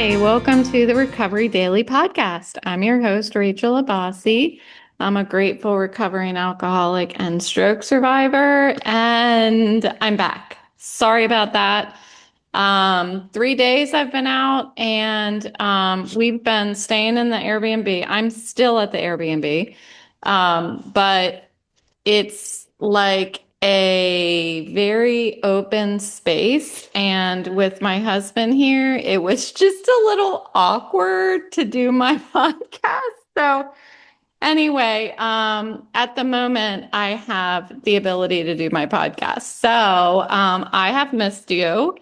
Hi, welcome to the Recovery Daily Podcast. I'm your host, Rachel Abbasi. I'm a grateful recovering alcoholic and stroke survivor, and I'm back. Sorry about that. 3 days I've been out, and we've been staying in the Airbnb. I'm still at the Airbnb, but it's like a very open space. And with my husband here, it was just a little awkward to do my podcast. So anyway, at the moment, I have the ability to do my podcast. So I have missed you.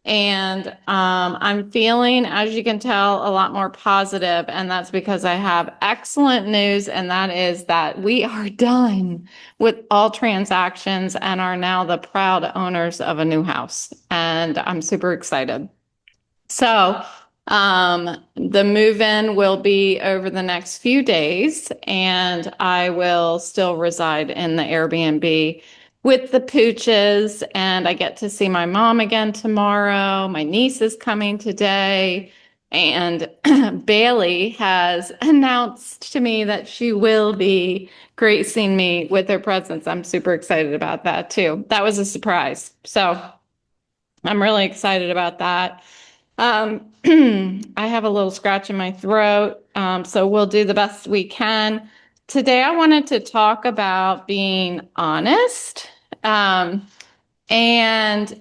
And I'm feeling, as you can tell, a lot more positive, and that's because I have excellent news, and that is that we are done with all transactions and are now the proud owners of a new house. And I'm super excited. So, the move-in will be over the next few days, and I will still reside in the Airbnb with the pooches, and I get to see my mom again tomorrow. My niece is coming today, and Bailey has announced to me that she will be gracing me with her presence. I'm super excited about that too. That was a surprise. So I'm really excited about that. I have a little scratch in my throat, so we'll do the best we can. Today, I wanted to talk about being honest. And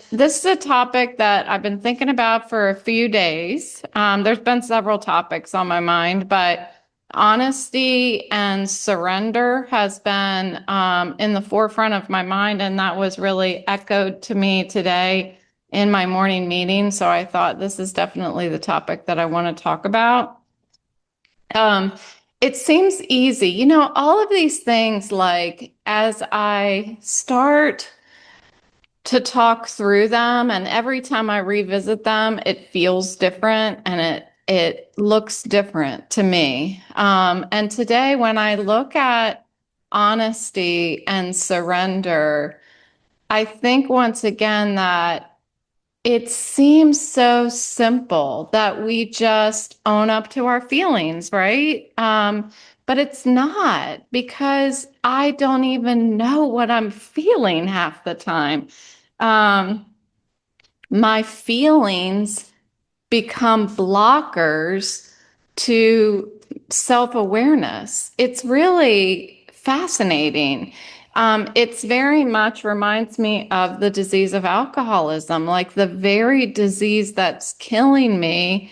this is a topic that I've been thinking about for a few days. There's been several topics on my mind, but honesty and surrender has been in the forefront of my mind, and that was really echoed to me today in my morning meeting. So I thought this is definitely the topic that I want to talk about. It seems easy, all of these things, like as I start to talk through them, and every time I revisit them, it feels different and it looks different to me. And today, when I look at honesty and surrender, I think once again that it seems so simple that we just own up to our feelings, right? But it's not, because I don't even know what I'm feeling half the time. Um, my feelings become blockers to self-awareness. It's really fascinating. It's very much reminds me of the disease of alcoholism. Like, the very disease that's killing me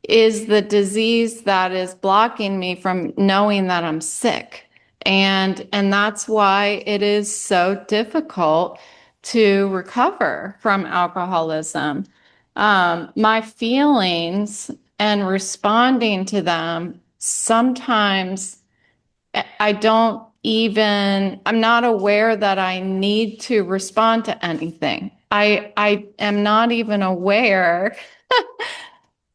is the disease that is blocking me from knowing that I'm sick. And that's why it is so difficult to recover from alcoholism. My feelings and responding to them, sometimes I'm not aware that I need to respond to anything. I am not even aware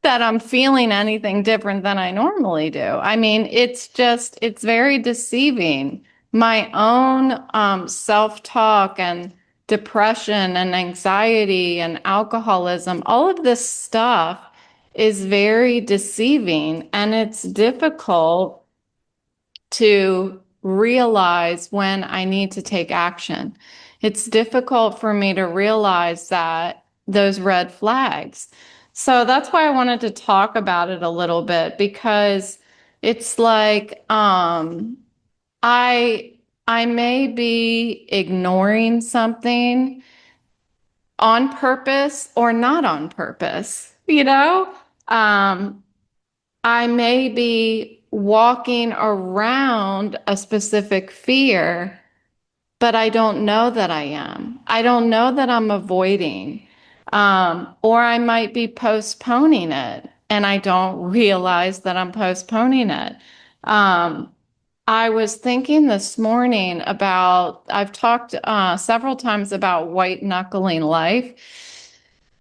that I'm feeling anything different than I normally do. I mean, it's very deceiving. My own self-talk and depression and anxiety and alcoholism, all of this stuff is very deceiving, and it's difficult to realize when I need to take action. It's difficult for me to realize that those red flags. So that's why I wanted to talk about it a little bit, because it's like I I may be ignoring something on purpose or not on purpose, I may be walking around a specific fear, but I don't know that I am. I don't know that I'm avoiding. Or I might be postponing it, and I don't realize that I'm postponing it. Um, I was thinking this morning about, I've talked several times about white-knuckling life.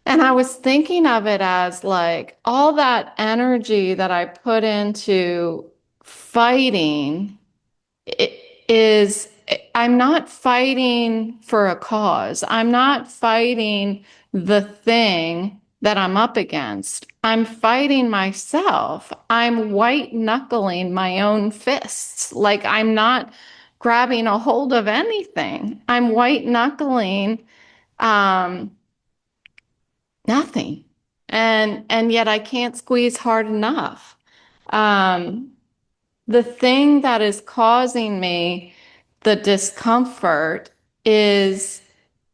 And I was thinking of it as like all that energy that I put into fighting is, I'm not fighting for a cause. I'm not fighting the thing that I'm up against. I'm fighting myself. I'm white knuckling my own fists. Like I'm not grabbing a hold of anything. I'm white knuckling um, nothing. And yet I can't squeeze hard enough. Um, the thing that is causing me the discomfort is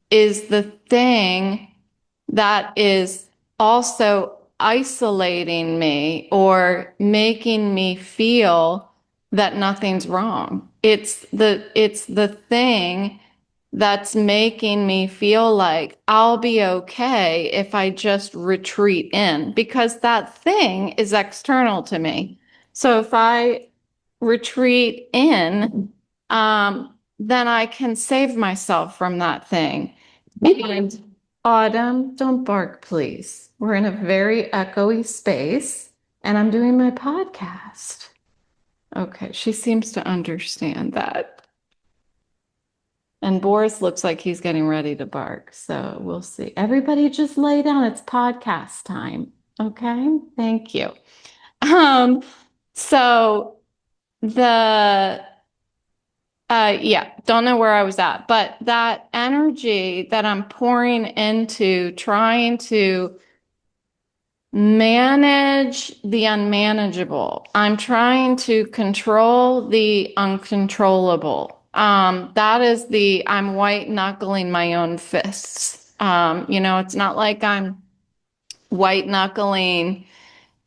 is the thing that is also isolating me or making me feel that nothing's wrong. It's the thing that's making me feel like I'll be okay if I just retreat in, because that thing is external to me. So if I retreat in, then I can save myself from that thing. And Autumn, don't bark, please. We're in a very echoey space and I'm doing my podcast. Okay, she seems to understand that. And Boris looks like he's getting ready to bark, so we'll see. Everybody just lay down. It's podcast time. Okay, thank you. So the yeah, don't know where I was at, but that energy that I'm pouring into trying to manage the unmanageable. I'm trying to control the uncontrollable. That is I'm white knuckling my own fists. It's not like I'm white knuckling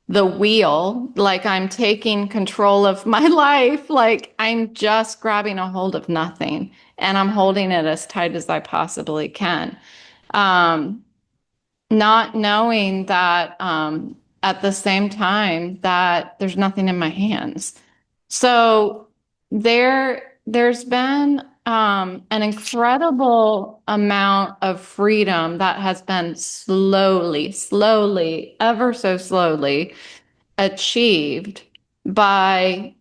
the wheel, like I'm taking control of my life, like I'm just grabbing a hold of nothing and I'm holding it as tight as I possibly can. Um, Not knowing that at the same time that there's nothing in my hands. So there's been an incredible amount of freedom that has been slowly, ever so slowly achieved by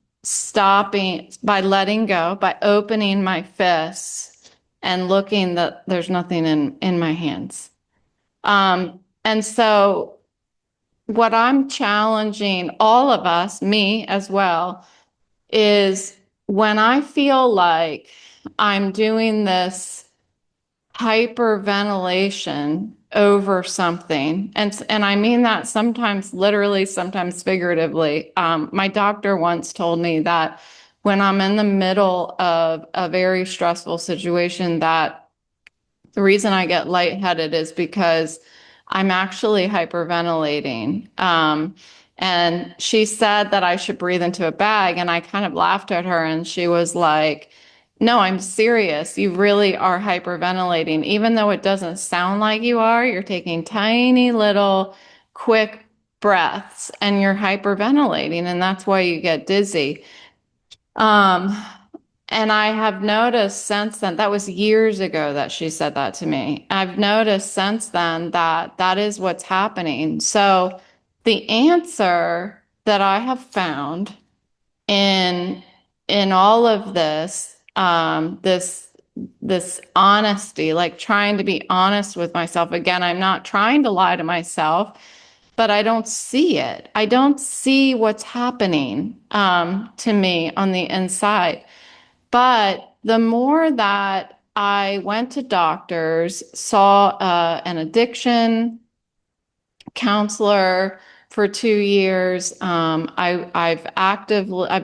by letting go, by opening my fists and looking that there's nothing in my hands. And so what I'm challenging all of us, me as well, is when I feel like I'm doing this hyperventilation over something, and I mean that sometimes literally, sometimes figuratively. My doctor once told me that when I'm in the middle of a very stressful situation, that the reason I get lightheaded is because I'm actually hyperventilating. And she said that I should breathe into a bag, and I kind of laughed at her, and she was like, no, I'm serious. You really are hyperventilating. Even though it doesn't sound like you are, you're taking tiny little quick breaths and you're hyperventilating, and that's why you get dizzy. Um, and I have noticed since then, that was years ago that she said that to me. I've noticed since then that that is what's happening. So the answer that I have found in all of this, this honesty, like trying to be honest with myself. Again, I'm not trying to lie to myself, but I don't see it. I don't see what's happening to me on the inside. But the more that I went to doctors, saw an addiction counselor for 2 years. I've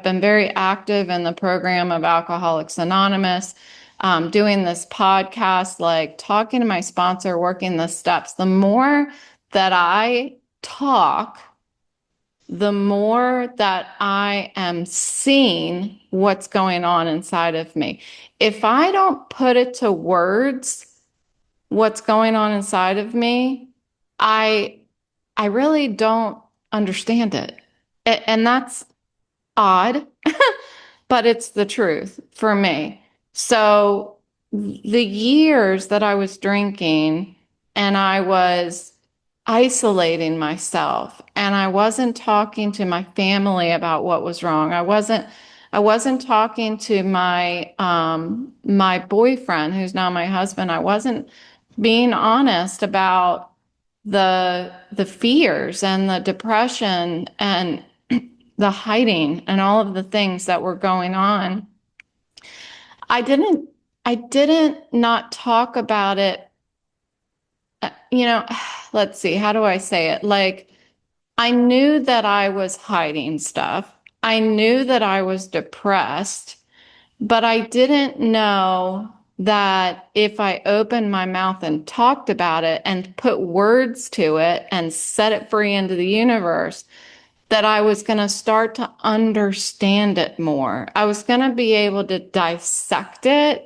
been very active in the program of Alcoholics Anonymous, doing this podcast, like talking to my sponsor, working the steps. The more that I talk, the more that I am seeing what's going on inside of me. If I don't put it to words, what's going on inside of me, I I really don't understand it. And that's odd, but it's the truth for me. So the years that I was drinking and I was isolating myself and I wasn't talking to my family about what was wrong. I wasn't talking to my boyfriend, who's now my husband. I wasn't being honest about the fears and the depression and the hiding and all of the things that were going on. I didn't I didn't not talk about it. You know, let's see, how do I say it? Like, I knew that I was hiding stuff. I knew that I was depressed, but I didn't know that if I opened my mouth and talked about it and put words to it and set it free into the universe, that I was going to start to understand it more. I was going to be able to dissect it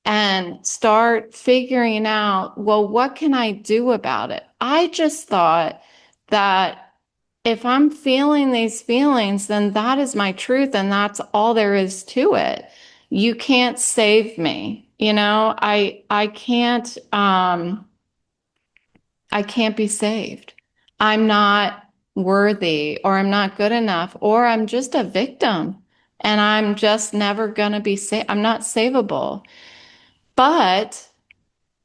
and start figuring out, well, what can I do about it? I just thought that if I'm feeling these feelings, then that is my truth and that's all there is to it. You can't save me. You know, I can't be saved. I'm not worthy or I'm not good enough or I'm just a victim and I'm just never going to be saved. I'm not savable. But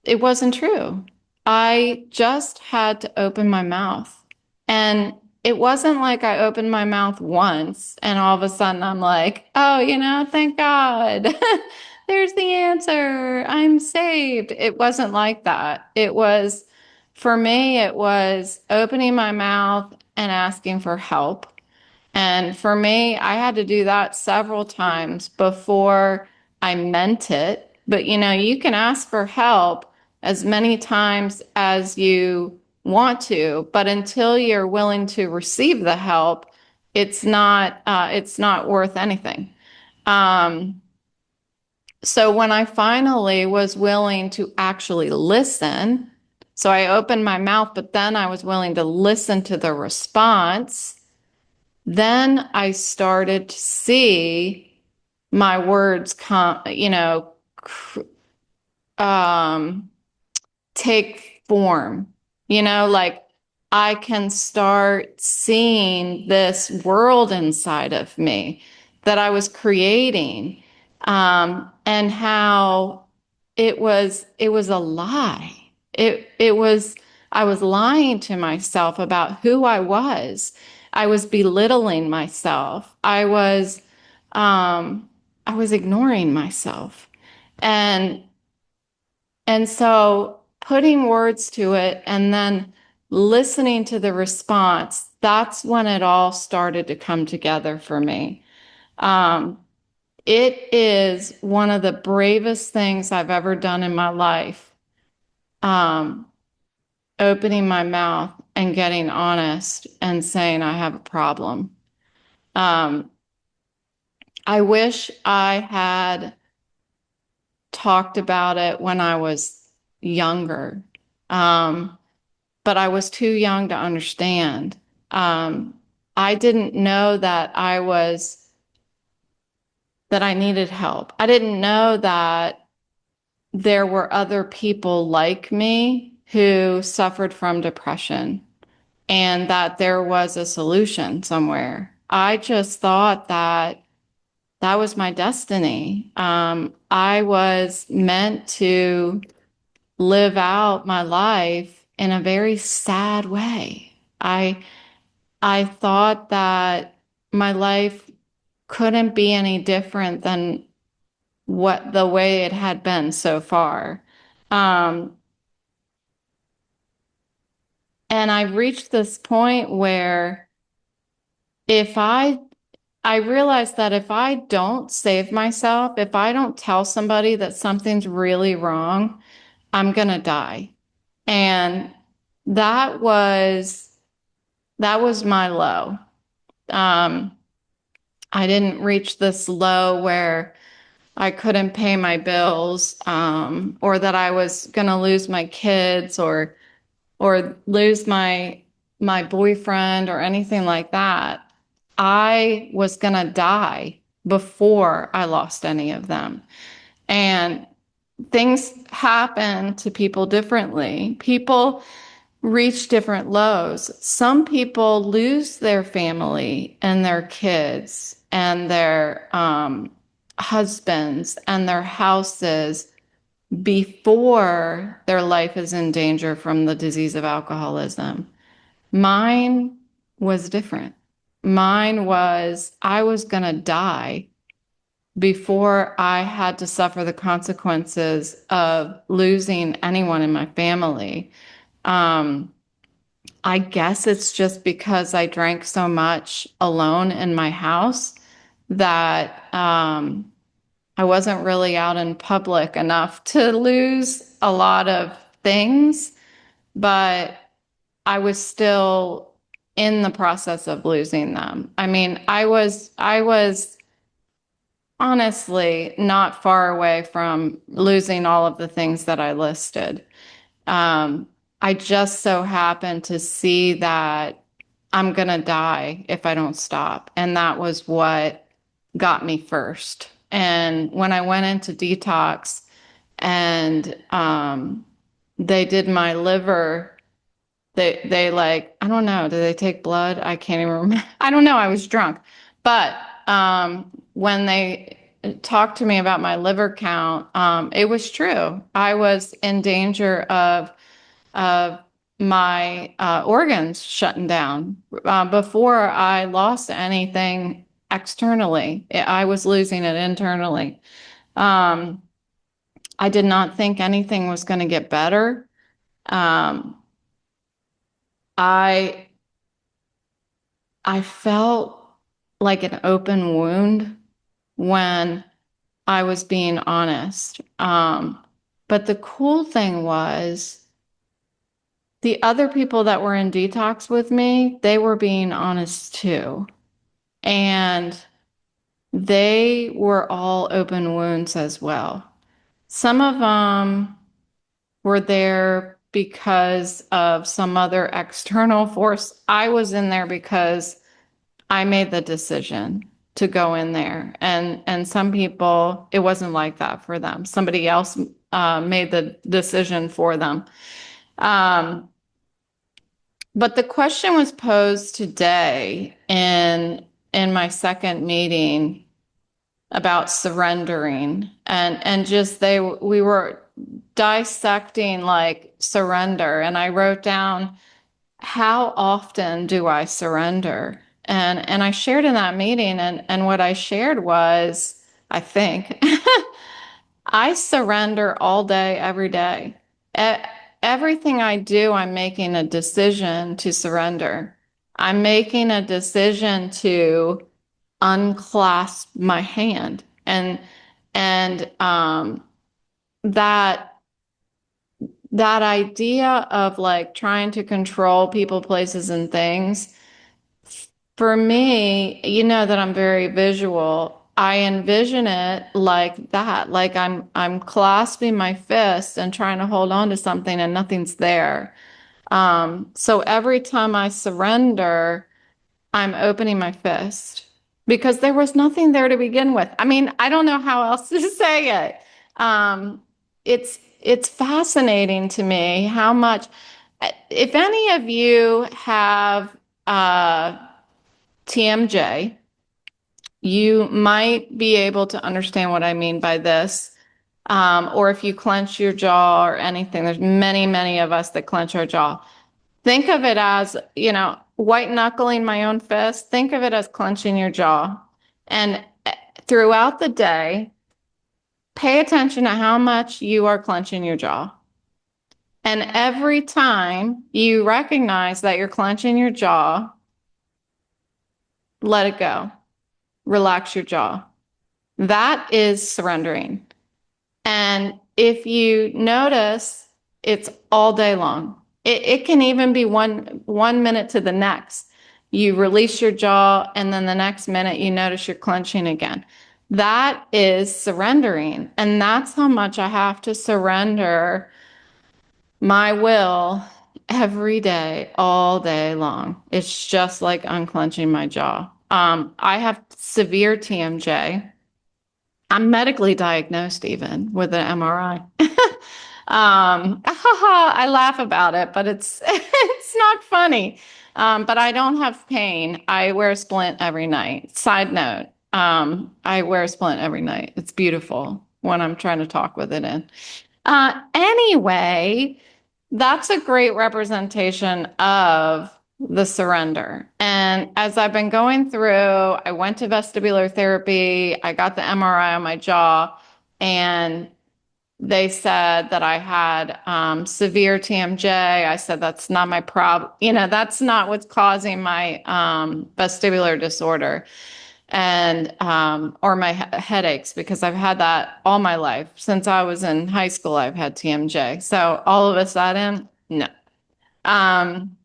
it wasn't true. I just had to open my mouth. And it wasn't like I opened my mouth once and all of a sudden I'm like, oh, thank God. There's the answer. I'm saved. It wasn't like that. For me, it was opening my mouth and asking for help. And for me, I had to do that several times before I meant it. But you can ask for help as many times as you want to, but until you're willing to receive the help, it's not worth anything. Um, so when I finally was willing to actually listen, so I opened my mouth, but then I was willing to listen to the response. Then I started to see my words come, um, take form. Like I can start seeing this world inside of me that I was creating, and how it was a lie. It was I was lying to myself about who I was. I was belittling myself. I was ignoring myself. And and so putting words to it and then listening to the response, that's when it all started to come together for me. Um, it is one of the bravest things I've ever done in my life. Um, Opening my mouth and getting honest and saying I have a problem. Um, I wish I had talked about it when I was younger. Um, but I was too young to understand. Um, I didn't know that I needed help. I didn't know that there were other people like me who suffered from depression and that there was a solution somewhere. I just thought that that was my destiny. I was meant to live out my life in a very sad way. I thought that my life couldn't be any different than what the way it had been so far. Um, and I reached this point where if I realized that if I don't save myself, if I don't tell somebody that something's really wrong, I'm gonna die. And that was that was my low. Um, I didn't reach this low where I couldn't pay my bills, or that I was gonna lose my kids or lose my boyfriend or anything like that. I was gonna die before I lost any of them. And things happen to people differently. People reach different lows. Some people lose their family and their kids and their husbands and their houses before their life is in danger from the disease of alcoholism. Mine was different. Mine was, I was going to die before I had to suffer the consequences of losing anyone in my family. Um, I guess it's just because I drank so much alone in my house that I wasn't really out in public enough to lose a lot of things, but I was still in the process of losing them. I mean, I was honestly not far away from losing all of the things that I listed. Um, I just so happened to see that I'm gonna die if I don't stop. And that was what got me first. And when I went into detox and they did my liver, they like, I don't know, did they take blood? I can't even remember. I don't know. I was drunk. But when they talked to me about my liver count, it was true. I was in danger of my organs shutting down before I lost anything externally. I was losing it internally. Um, I did not think anything was going to get better. Um, I I felt like an open wound when I was being honest. But the cool thing was the other people that were in detox with me, they were being honest too. And they were all open wounds as well. Some of them were there because of some other external force. I was in there because I made the decision to go in there. And some people, it wasn't like that for them. Somebody else made the decision for them. Um, but the question was posed today in my second meeting about surrendering and just we were dissecting like surrender, and I wrote down, how often do I surrender? And I shared in that meeting, and what I shared was, I think, I surrender all day, every day. E- Everything I do, I'm making a decision to surrender. I'm making a decision to unclasp my hand. And that that idea of like trying to control people, places, and things, for me, you know that I'm very visual. I envision it like that, like I'm clasping my fist and trying to hold on to something and nothing's there. So every time I surrender, I'm opening my fist because there was nothing there to begin with. I mean, I don't know how else to say it. Um, it's fascinating to me how much, if any of you have TMJ, you might be able to understand what I mean by this. Or if you clench your jaw or anything, there's many, many of us that clench our jaw. Think of it as, white knuckling my own fist. Think of it as clenching your jaw. And throughout the day, pay attention to how much you are clenching your jaw. And every time you recognize that you're clenching your jaw, let it go. Relax your jaw. That is surrendering. And if you notice, it's all day long. It can even be one minute to the next. You release your jaw, and then the next minute you notice you're clenching again. That is surrendering. And that's how much I have to surrender my will every day, all day long. It's just like unclenching my jaw. I have severe TMJ. I'm medically diagnosed even with an MRI. I laugh about it, but it's it's not funny. But I don't have pain. I wear a splint every night. Side note, I wear a splint every night. It's beautiful when I'm trying to talk with it in. Anyway, that's a great representation of the surrender. And as I've been going through, I went to vestibular therapy, I got the MRI on my jaw, and they said that I had severe TMJ. I said, that's not my problem. That's not what's causing my vestibular disorder and or my headaches, because I've had that all my life. Since I was in high school, I've had TMJ. So all of a sudden, no. Um,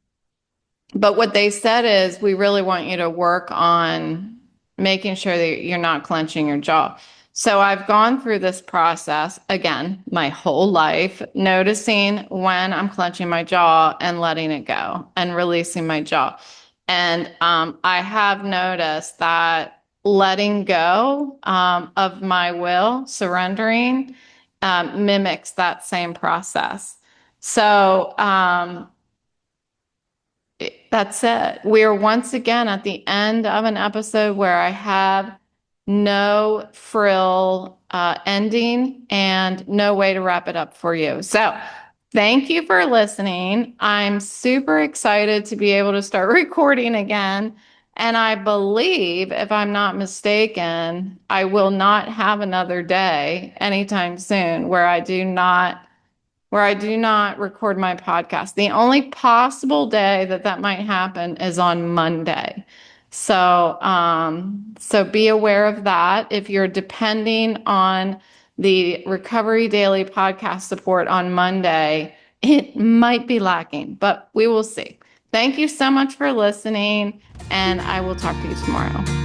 but what they said is, we really want you to work on making sure that you're not clenching your jaw. So I've gone through this process again, my whole life, noticing when I'm clenching my jaw and letting it go and releasing my jaw. And I have noticed that letting go of my will, surrendering, mimics that same process. So that's it. We are once again at the end of an episode where I have no frill ending and no way to wrap it up for you. So thank you for listening. I'm super excited to be able to start recording again. And I believe, if I'm not mistaken, I will not have another day anytime soon where I do not record my podcast. The only possible day that might happen is on Monday. So be aware of that. If you're depending on the Recovery Daily podcast support on Monday, it might be lacking, but we will see. Thank you so much for listening, and I will talk to you tomorrow.